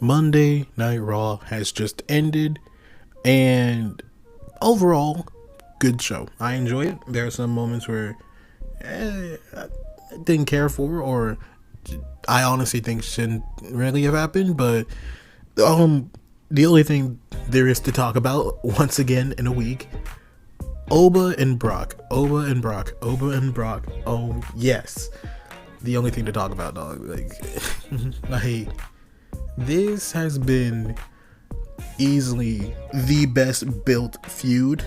Monday Night Raw has just ended, and overall, good show. I enjoy it. There are some moments where I didn't care for, or I honestly think shouldn't really have happened. But the only thing there is to talk about once again in a week: Oba and Brock, Oba and Brock, Oba and Brock. Oh yes, the only thing to talk about, dog. Like, like this has been easily the best built feud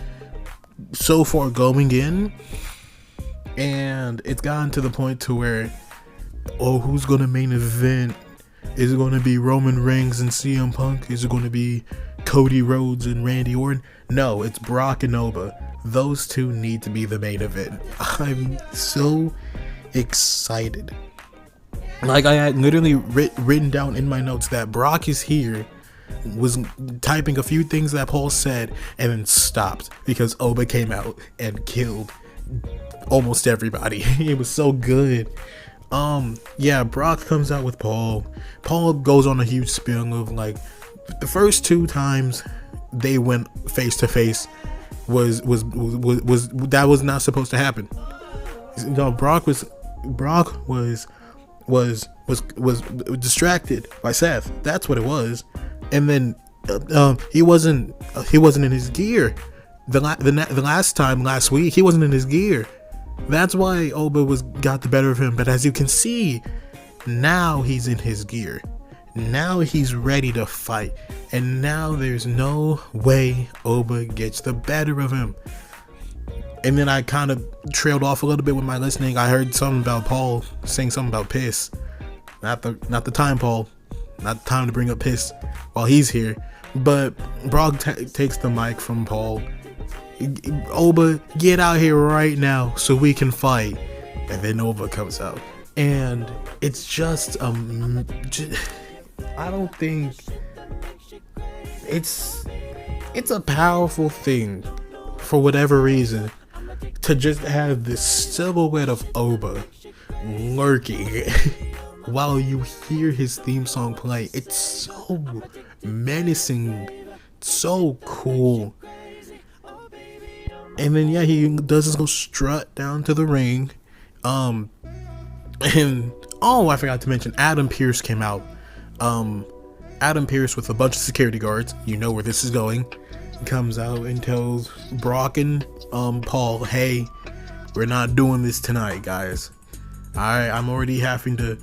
so far going in, and it's gotten to the point to where, oh, who's gonna main event? Is it gonna be Roman Reigns and CM Punk? Is it gonna be Cody Rhodes and Randy Orton? No, it's Brock and Oba. Those two need to be the main event. I'm so excited. Like, I had literally written down in my notes that Brock is here, was typing a few things that Paul said, and then stopped because Oba came out and killed almost everybody. It was so good. Yeah, Brock comes out with Paul. Paul goes on a huge spiel of like the first two times they went face to face was that was not supposed to happen. No, Brock was distracted by Seth. That's what it was. And then he wasn't in his gear. The last week he wasn't in his gear. That's why Oba got the better of him. But as you can see, now he's in his gear. Now he's ready to fight. And now there's no way Oba gets the better of him. And then I kind of trailed off a little bit with my listening. I heard something about Paul saying something about piss. Not the time, Paul. Not the time to bring up piss while he's here. But Brock takes the mic from Paul. Oba, get out here right now so we can fight. And then Oba comes out, and it's just I don't think it's a powerful thing for whatever reason to just have this silhouette of Oba lurking while you hear his theme song play. It's so menacing, so cool. And then yeah, he does his little strut down to the ring. And oh, I forgot to mention, Adam Pearce came out. Adam Pearce with a bunch of security guards. You know where this is going. He comes out and tells Brock and Paul, hey, we're not doing this tonight, guys. I'm already having to,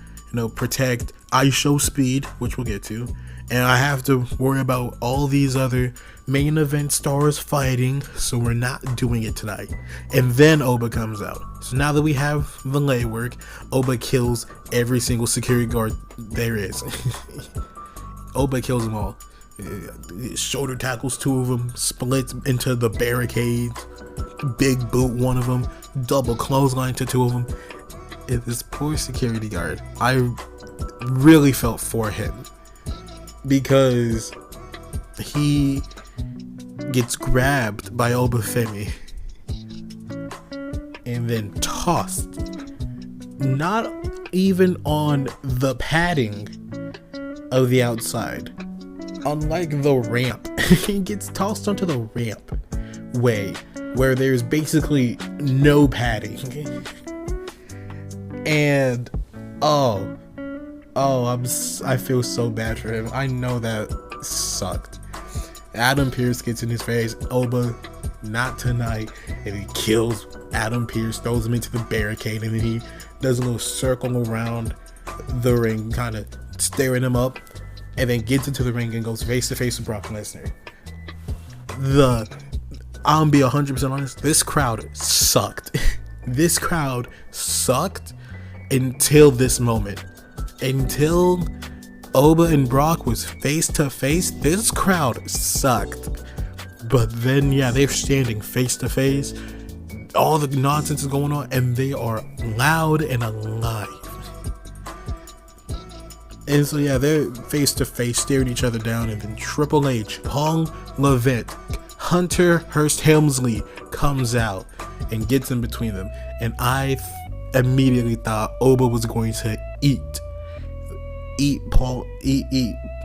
protect ISO Speed, which we'll get to, and I have to worry about all these other main event stars fighting, so we're not doing it tonight. And then Oba comes out. So now that we have the legwork, Oba kills every single security guard there is. Oba kills them all. Shoulder tackles two of them, splits into the barricades, big boot one of them, double clothesline to two of them. This poor security guard, I really felt for him, because he gets grabbed by Obafemi and then tossed, not even on the padding of the outside, unlike the ramp. He gets tossed onto the ramp way where there's basically no padding. And I feel so bad for him. I know that sucked. Adam Pearce gets in his face. Oba, not tonight. And he kills Adam Pearce, throws him into the barricade, and then he does a little circle around the ring, kind of staring him up, and then gets into the ring and goes face to face with Brock Lesnar. I'll be 100% honest, this crowd sucked. This crowd sucked until this moment. Until Oba and Brock was face to face, this crowd sucked. But then, yeah, they're standing face to face. All the nonsense is going on, and they are loud and alive. And so, yeah, they're face to face, staring each other down, and then Triple H, Paul Levesque, Hunter Hearst Helmsley comes out and gets in between them. And I immediately thought Oba was going to eat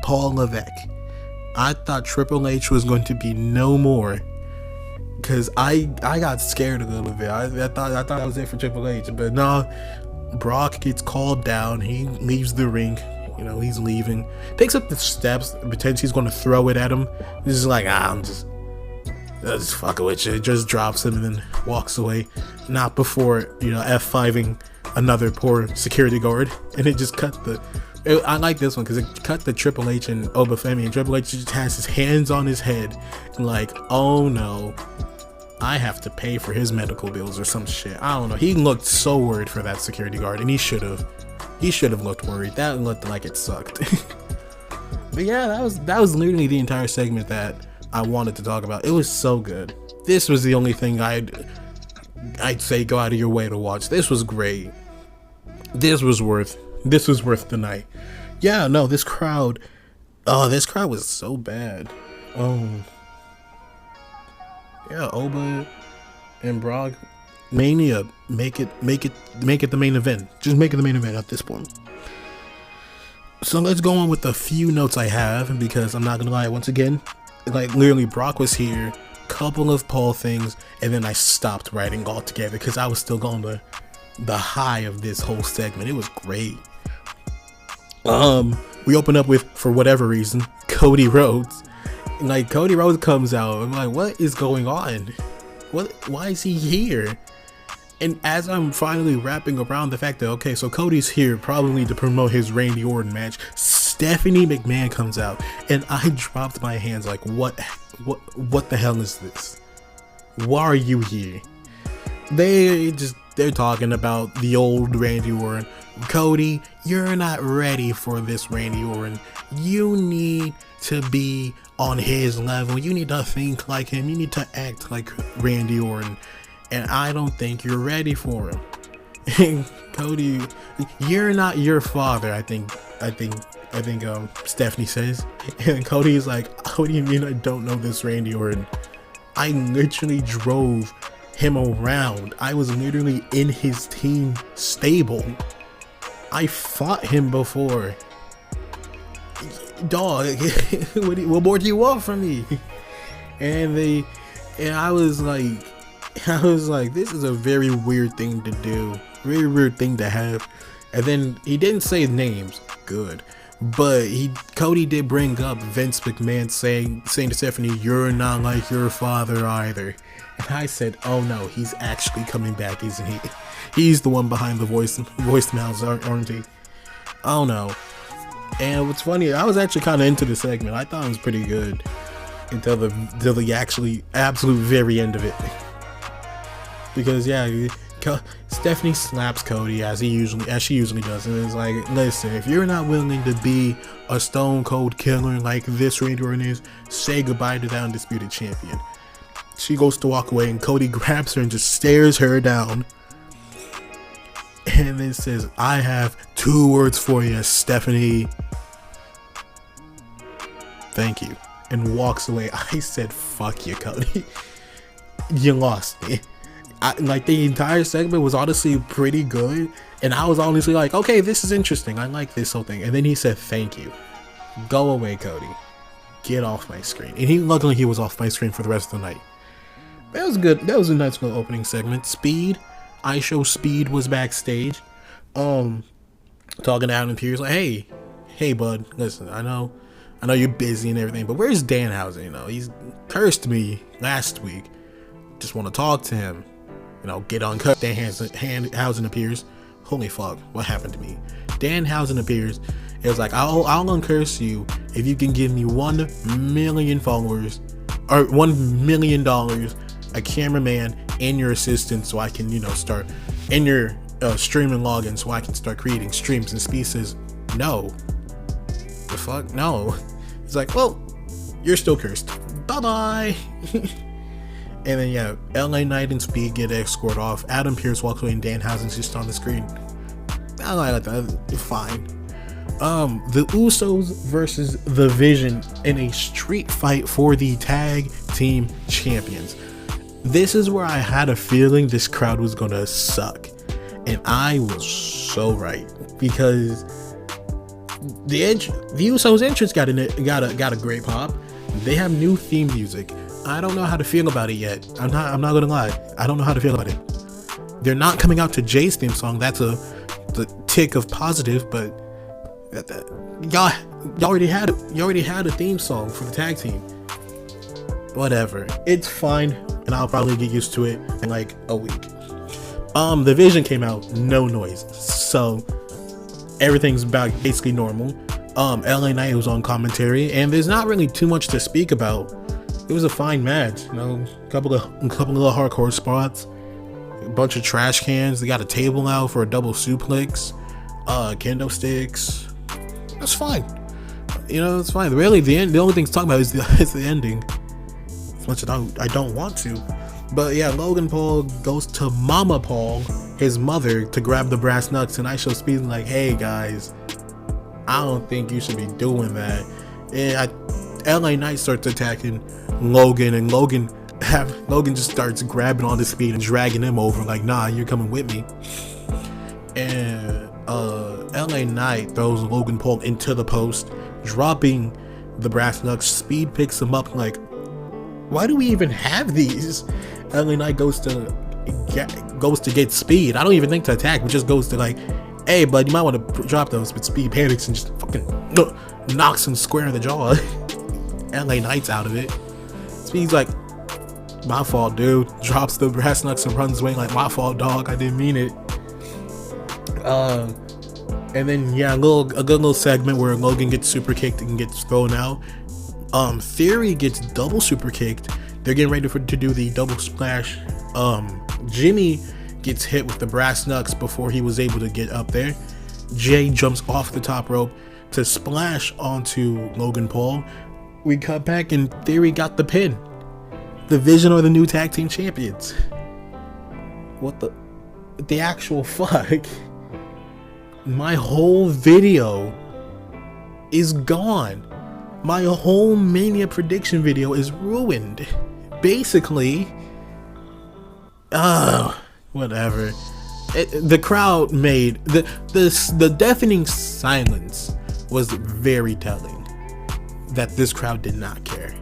Paul Levesque. I thought Triple H was going to be no more, because I got scared a little bit. I thought that was it for Triple H, but no. Brock gets called down. He leaves the ring. You know, he's leaving. Picks up the steps, pretends he's going to throw it at him. He's just like, I'm just fucking with you. Just drops him and then walks away. Not before, F5ing another poor security guard. And it just cut I like this one because it cut the Triple H and Obafemi. And Triple H just has his hands on his head. Like, oh no, I have to pay for his medical bills or some shit. I don't know. He looked so worried for that security guard, and he should have. He should have looked worried. That looked like it sucked. But yeah, that was literally the entire segment that I wanted to talk about. It was so good. This was the only thing I'd say go out of your way to watch. This was great. This was worth the night. Yeah, no, this crowd was so bad. Yeah, Oba and Brock Mania, make it the main event. Just make it the main event at this point. So let's go on with a few notes I have, because I'm not gonna lie, once again, like literally Brock was here, couple of Paul things, and then I stopped writing altogether because I was still going the high of this whole segment. It was great. We open up with, for whatever reason, Cody Rhodes. Like, Cody Rhodes comes out. I'm like, what is going on? Why is he here? And as I'm finally wrapping around the fact that, okay, so Cody's here probably to promote his Randy Orton match, Stephanie McMahon comes out, and I dropped my hands like, what the hell is this? Why are you here? They're talking about the old Randy Orton. Cody, you're not ready for this Randy Orton. You need to be on his level. You need to think like him. You need to act like Randy Orton. And I don't think you're ready for him. And Cody, you're not your father, I think Stephanie says. And Cody's like, what do you mean I don't know this Randy Orton? I literally drove him around. I was literally in his team stable. I fought him before. Dog, what more do you want from me? And I was like, this is a very weird thing to do, very weird thing to have. And then he didn't say names, good, but Cody did bring up Vince McMahon saying to Stephanie, you're not like your father either. And I said, oh no, he's actually coming back, isn't he? He's the one behind the voicemails, aren't he? Oh no. And what's funny, I was actually kind of into the segment. I thought it was pretty good until the actually absolute very end of it. Because yeah, Stephanie slaps Cody as she usually does, and it's like, listen, if you're not willing to be a stone cold killer like this Randy Orton is, say goodbye to that undisputed champion. She goes to walk away, and Cody grabs her and just stares her down. And then says, I have 2 words for you, Stephanie. Thank you. And walks away. I said, fuck you, Cody. You lost me. Like, the entire segment was honestly pretty good. And I was honestly like, okay, this is interesting. I like this whole thing. And then he said, thank you. Go away, Cody. Get off my screen. And luckily he was off my screen for the rest of the night. That was good. That was a nice little opening segment. Speed. I Show Speed was backstage, talking to Adam Pearce, like, hey bud, listen, I know you're busy and everything, but where's Danhausen? He's cursed me last week. Just want to talk to him. Get on cut. Danhausen appears. Holy fuck, what happened to me? Danhausen appears. It was like, I'll uncurse you if you can give me 1 million followers or $1 million, a cameraman, and your assistant, so I can, start in your streaming login, so I can start creating streams. And Speed says, no. The fuck? No. He's like, well, you're still cursed. Bye-bye. And then, yeah, LA Knight and Speed get escorted off. Adam Pearce walks away, and Danhausen's just on the screen. I like that. Fine. The Usos versus The Vision in a street fight for the tag team champions. This is where I had a feeling this crowd was gonna suck, and I was so right, because the Usos entrance got a great pop. They have new theme music. I don't know how to feel about it yet. I'm not gonna lie. I don't know how to feel about it. They're not coming out to Jay's theme song. That's the tick of positive, but y'all already had a theme song for the tag team. Whatever, it's fine, and I'll probably get used to it in like a week. The Vision came out, no noise, so everything's basically normal. LA Knight was on commentary, and there's not really too much to speak about. It was a fine match, you know, a couple of little hardcore spots, a bunch of trash cans. They got a table out for a double suplex, kendo sticks. That's fine, you know, it's fine. Really, the only thing to talk about is the ending. As much as I don't want to, but yeah, Logan Paul goes to Mama Paul, his mother, to grab the brass knucks, and I show Speed like, hey guys, I don't think you should be doing that. And LA Knight starts attacking Logan, and Logan just starts grabbing on the Speed and dragging him over like, nah, you're coming with me. And LA Knight throws Logan Paul into the post, dropping the brass knucks. Speed picks him up like, why do we even have these? LA Knight goes to get Speed. I don't even think to attack, but just goes to like, hey bud, you might want to drop those. But Speed panics and just fucking knocks him square in the jaw. LA Knight's out of it. Speed's like, my fault, dude. Drops the brass knucks and runs away like, my fault, dog. I didn't mean it. And then yeah, a good little segment where Logan gets super kicked and gets thrown out. Theory gets double super kicked. They're getting ready to do the double splash. Jimmy gets hit with the brass knucks before he was able to get up there. Jay jumps off the top rope to splash onto Logan Paul. We cut back and Theory got the pin. The Vision are the new tag team champions. What the actual fuck? My whole video is gone. My whole Mania prediction video is ruined. Basically, whatever. The crowd made the deafening silence was very telling that this crowd did not care,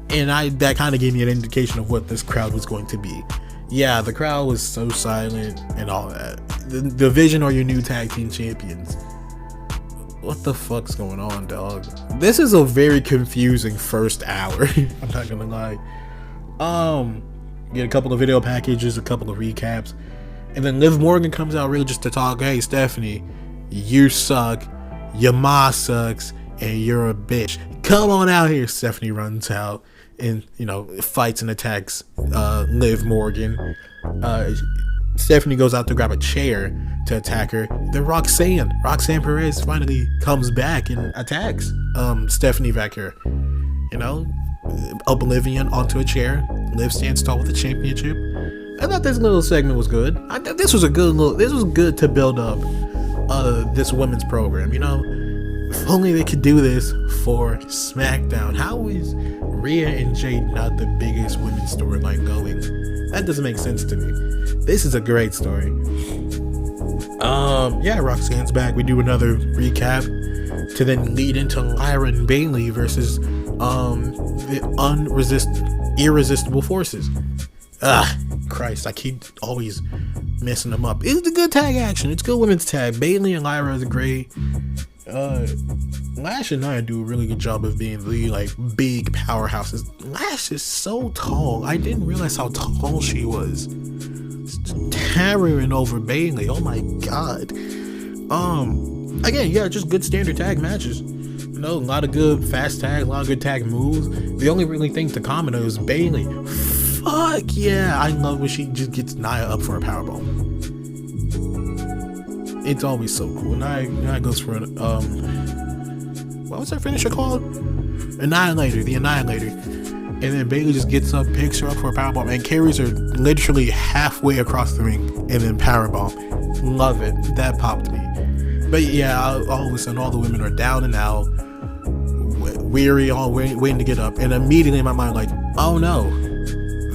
and that kind of gave me an indication of what this crowd was going to be. Yeah, the crowd was so silent and all that. The Vision are your new tag team champions. What the fuck's going on, dog? This is a very confusing first hour. I'm not gonna lie. Get a couple of video packages, a couple of recaps, and then Liv Morgan comes out really just to talk. Hey, Stephanie, you suck, your ma sucks, and you're a bitch. Come on out here. Stephanie runs out and, you know, fights and attacks Liv Morgan. Stephanie goes out to grab a chair to attack her. Then Roxanne Perez finally comes back and attacks Stephanie back here. You know, Oblivion onto a chair. Liv stands tall with the championship. I thought this little segment was good. This was good to build up this women's program. You know, if only they could do this for SmackDown. How is Rhea and Jade not the biggest women's storyline going? That doesn't make sense to me. This is a great story. Yeah, Roxanne's back. We do another recap to then lead into Lyra and Bayley versus the irresistible forces. Christ, I keep always messing them up. It's a good tag action. It's good women's tag. Bayley and Lyra is great. Lash and Nia do a really good job of being the like big powerhouses. Lash is so tall. I didn't realize how tall she was. Towering over Bayley. Oh my god. Again, yeah, just good standard tag matches. You know, a lot of good fast tags, a lot of good tag moves. The only really thing to comment is Bayley. Fuck yeah, I love when she just gets Nia up for a powerbomb. It's always so cool. Nia goes for an what was her finisher called? Annihilator, the Annihilator. And then Bayley just gets up, picks her up for a powerbomb, and carries her literally halfway across the ring, and then powerbomb. Love it. That popped me. But yeah, all of a sudden, all the women are down and out, weary, all waiting to get up, and immediately in my mind, like, oh no,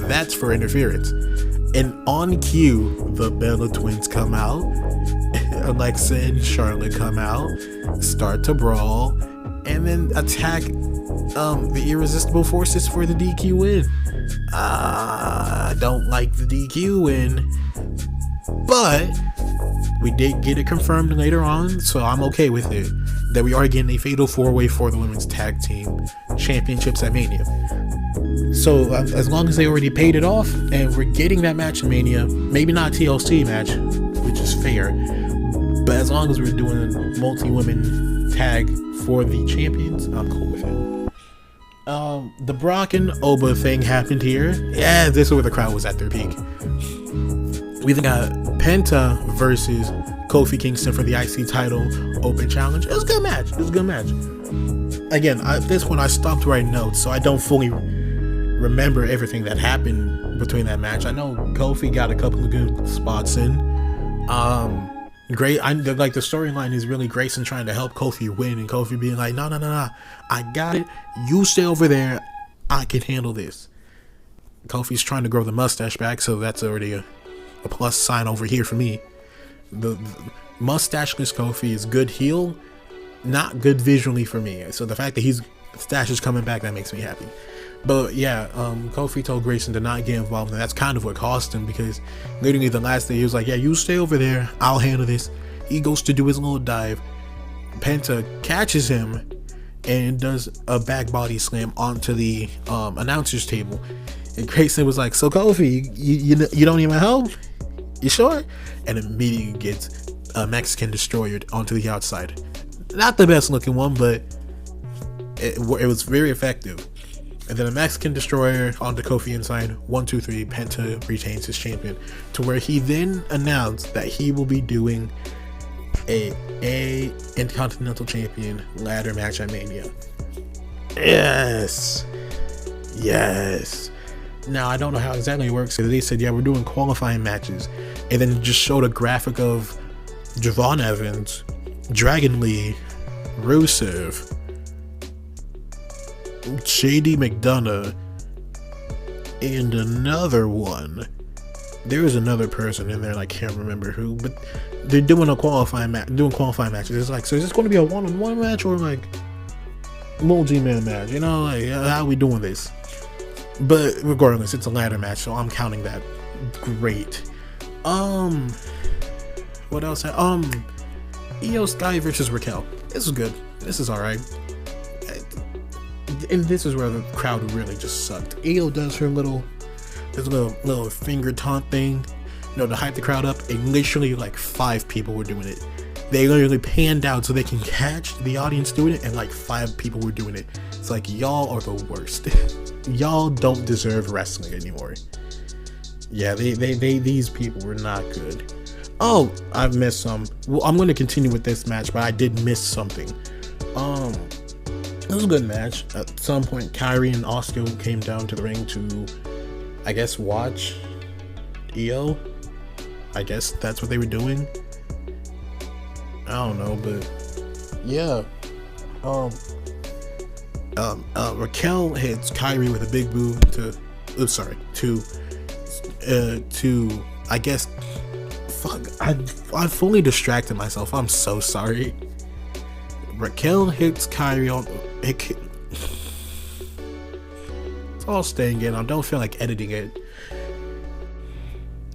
that's for interference. And on cue, the Bella Twins come out. Alexa and Charlotte come out, start to brawl, and then attack the Irresistible Forces for the DQ win. I don't like the DQ win, but we did get it confirmed later on, so I'm okay with it, that we are getting a fatal 4-way for the women's tag team championships at Mania. So as long as they already paid it off and we're getting that match in Mania, maybe not a TLC match, which is fair, but as long as we're doing a multi-women tag for the champions, I'm cool with it. The Brock and Oba thing happened here. Yeah, this is where the crowd was at their peak. We then got Penta versus Kofi Kingston for the IC title open challenge. It was a good match. Again, at this point I stopped writing notes, so I don't fully remember everything that happened between that match. I know Kofi got a couple of good spots in. Great. Like the storyline is really Grayson trying to help Kofi win, and Kofi being like, no, I got it. You stay over there. I can handle this. Kofi's trying to grow the mustache back, so that's already a plus sign over here for me. The mustacheless Kofi is good heel, not good visually for me. So the fact that his stash is coming back, that makes me happy. But yeah, Kofi told Grayson to not get involved, and that's kind of what cost him, because literally the last day he was like, yeah, you stay over there, I'll handle this. He goes to do his little dive. Penta catches him and does a back body slam onto the announcer's table. And Grayson was like, so Kofi, you don't need my help? You sure? And immediately gets a Mexican Destroyer onto the outside. Not the best looking one, but it was very effective. And then a Mexican Destroyer onto Kofi inside. 1, 2, 3. Penta retains his champion. To where he then announced that he will be doing a Intercontinental Champion ladder match at Mania. Yes. Now I don't know how exactly it works. They said, yeah, we're doing qualifying matches, and then just showed a graphic of Javon Evans, Dragon Lee, Rusev, JD McDonough, and another one. There was another person in there, and I can't remember who, but they're doing a qualifying matches. It's like, so is this going to be a one-on-one match or like multi-man match? You know, like how are we doing this? But regardless, it's a ladder match, so I'm counting that. Great. What else? Io Sky versus Raquel. This is good. This is alright. And this is where the crowd really just sucked. Io does her little finger taunt thing, to hype the crowd up, and literally like 5 people were doing it. They literally panned out so they can catch the audience doing it, and like 5 people were doing it. It's like, y'all are the worst. Y'all don't deserve wrestling anymore. Yeah, these people were not good. Oh, I've missed some. Well, I'm going to continue with this match, but I did miss something. It was a good match. At some point, Kairi and Asuka came down to the ring to, I guess, watch Io. I guess that's what they were doing. I don't know, but yeah. Raquel hits Kairi with a big boot to I guess, fuck, I fully distracted myself. I'm so sorry. Raquel hits Kairi on it's all staying in. I don't feel like editing it.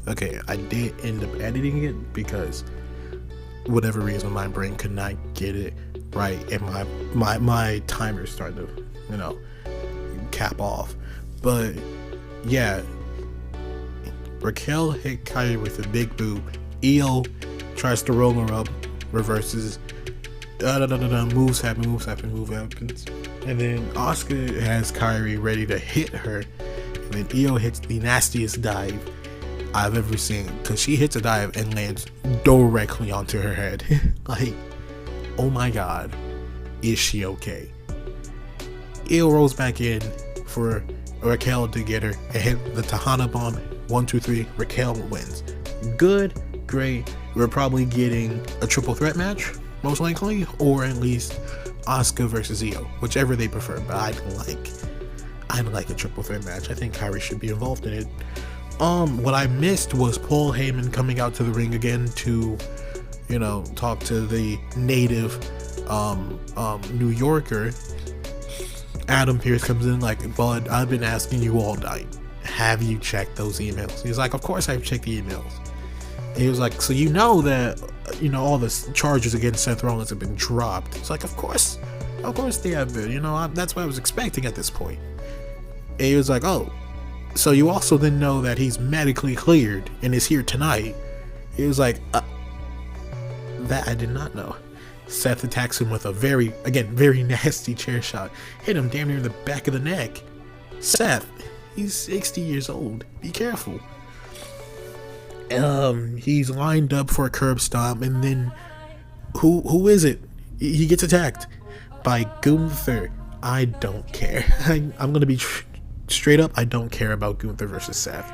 Okay, I did end up editing it because whatever reason my brain could not get it right, and my timer started to cap off. But yeah, Raquel hit Kairi with a big boot. Io tries to roll her up, reverses, moves happens, and then Asuka has Kairi ready to hit her, and then Io hits the nastiest dive I've ever seen, because she hits a dive and lands directly onto her head. Like, oh my god, is she okay? Io rolls back in for Raquel to get her and hit the Tejana Bomb. 1, 2, 3. Raquel wins. Good, great. We're probably getting a triple threat match, most likely, or at least Asuka versus Io, whichever they prefer. But I'd like a triple threat match. I think Kairi should be involved in it. What I missed was Paul Heyman coming out to the ring again to talk to the native New Yorker. Adam Pearce comes in like, Bud, I've been asking you all night, have you checked those emails? He's like, of course I've checked the emails. And he was like, so that all the charges against Seth Rollins have been dropped? It's like, of course they have been. That's what I was expecting at this point. And he was like, oh, so you also then know that he's medically cleared and is here tonight? He was like, that I did not know. Seth attacks him with a very nasty chair shot. Hit him damn near in the back of the neck. Seth, he's 60 years old. Be careful. He's lined up for a curb stomp, and then who is it? He gets attacked by Gunther. I don't care. I'm gonna be straight up. I don't care about Gunther versus Seth.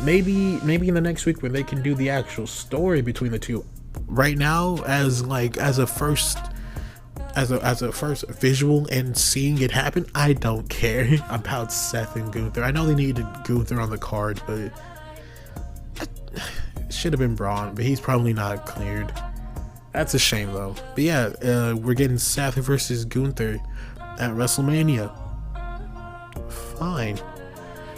Maybe in the next week when they can do the actual story between the two. Right now, as a first visual and seeing it happen, I don't care about Seth and Gunther. I know they needed Gunther on the card, but it should have been Braun, but he's probably not cleared. That's a shame though. But yeah, we're getting Seth versus Gunther at WrestleMania. Fine.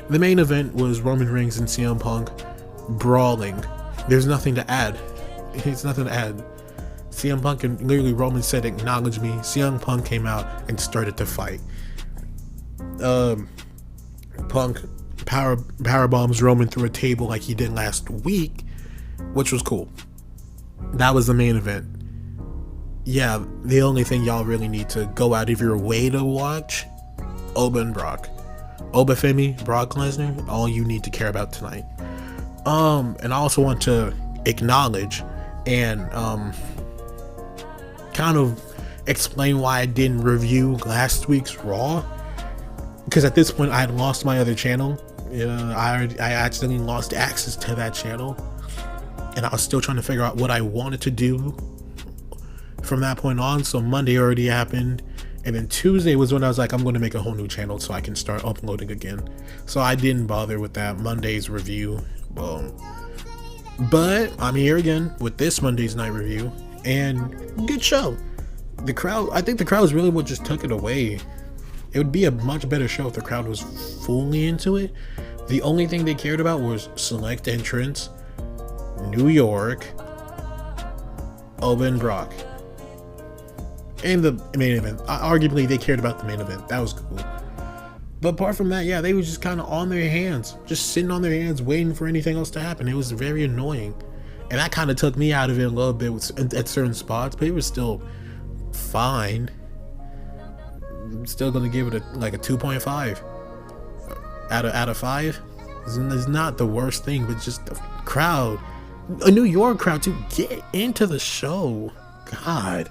The main event was Roman Reigns and CM Punk brawling. There's nothing to add. It's nothing to add. CM Punk and literally Roman said, acknowledge me. CM Punk came out and started to fight. Punk power bombs Roman through a table like he did last week, which was cool. That was the main event. Yeah, the only thing y'all really need to go out of your way to watch, Oba and Brock. Oba Femi, Brock Lesnar, all you need to care about tonight. And I also want to acknowledge and kind of explain why I didn't review last week's Raw, because at this point I had lost my other channel. I accidentally lost access to that channel, and I was still trying to figure out what I wanted to do from that point on. So Monday already happened, and then Tuesday was when I was like, I'm going to make a whole new channel so I can start uploading again. So I didn't bother with that Monday's review. But I'm here again with this Monday's night review, and good show. I think the crowd was really what just took it away. It would be a much better show if the crowd was fully into it. The only thing they cared about was select entrance, New York, Oba and Brock, and the main event. Arguably, they cared about the main event. That was cool. But apart from that, yeah, they were just kind of on their hands, just sitting on their hands, waiting for anything else to happen. It was very annoying, and that kind of took me out of it a little bit at certain spots. But it was still fine. I'm still gonna give it a 2.5 out of 5. It's not the worst thing, but just the crowd, a New York crowd, to get into the show. God.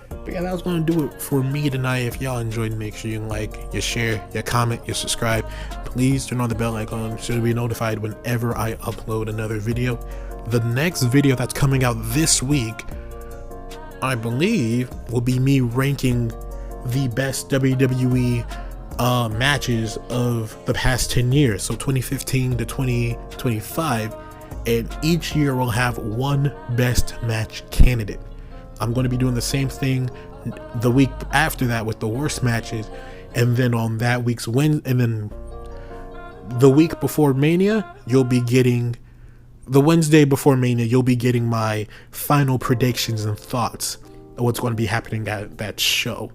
But yeah, that was going to do it for me tonight. If y'all enjoyed, make sure you like, you share, you comment, you subscribe. Please turn on the bell icon so you'll be notified whenever I upload another video. The next video that's coming out this week, I believe, will be me ranking the best WWE matches of the past 10 years. So 2015 to 2025. And each year we'll have one best match candidate. I'm going to be doing the same thing the week after that with the worst matches, and then on that week's and then the week before Mania, you'll be getting the Wednesday before Mania, you'll be getting my final predictions and thoughts of what's going to be happening at that show.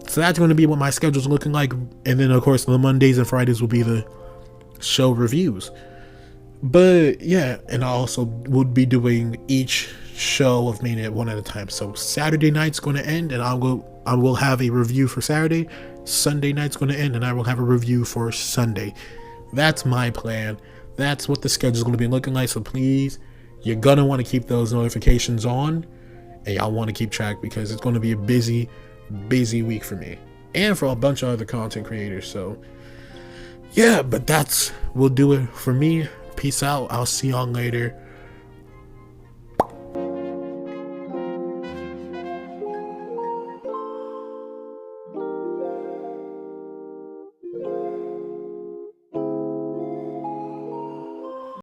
So that's going to be what my schedule's looking like, and then of course the Mondays and Fridays will be the show reviews. But yeah, and I also would be doing each show of Mania one at a time. So Saturday night's going to end, and I will have a review for Saturday. Sunday night's going to end, and I will have a review for Sunday. That's my plan. That's what the schedule's going to be looking like. So please, you're going to want to keep those notifications on, and y'all want to keep track, because it's going to be a busy week for me and for a bunch of other content creators. So yeah, but will do it for me. Peace out. I'll see y'all later.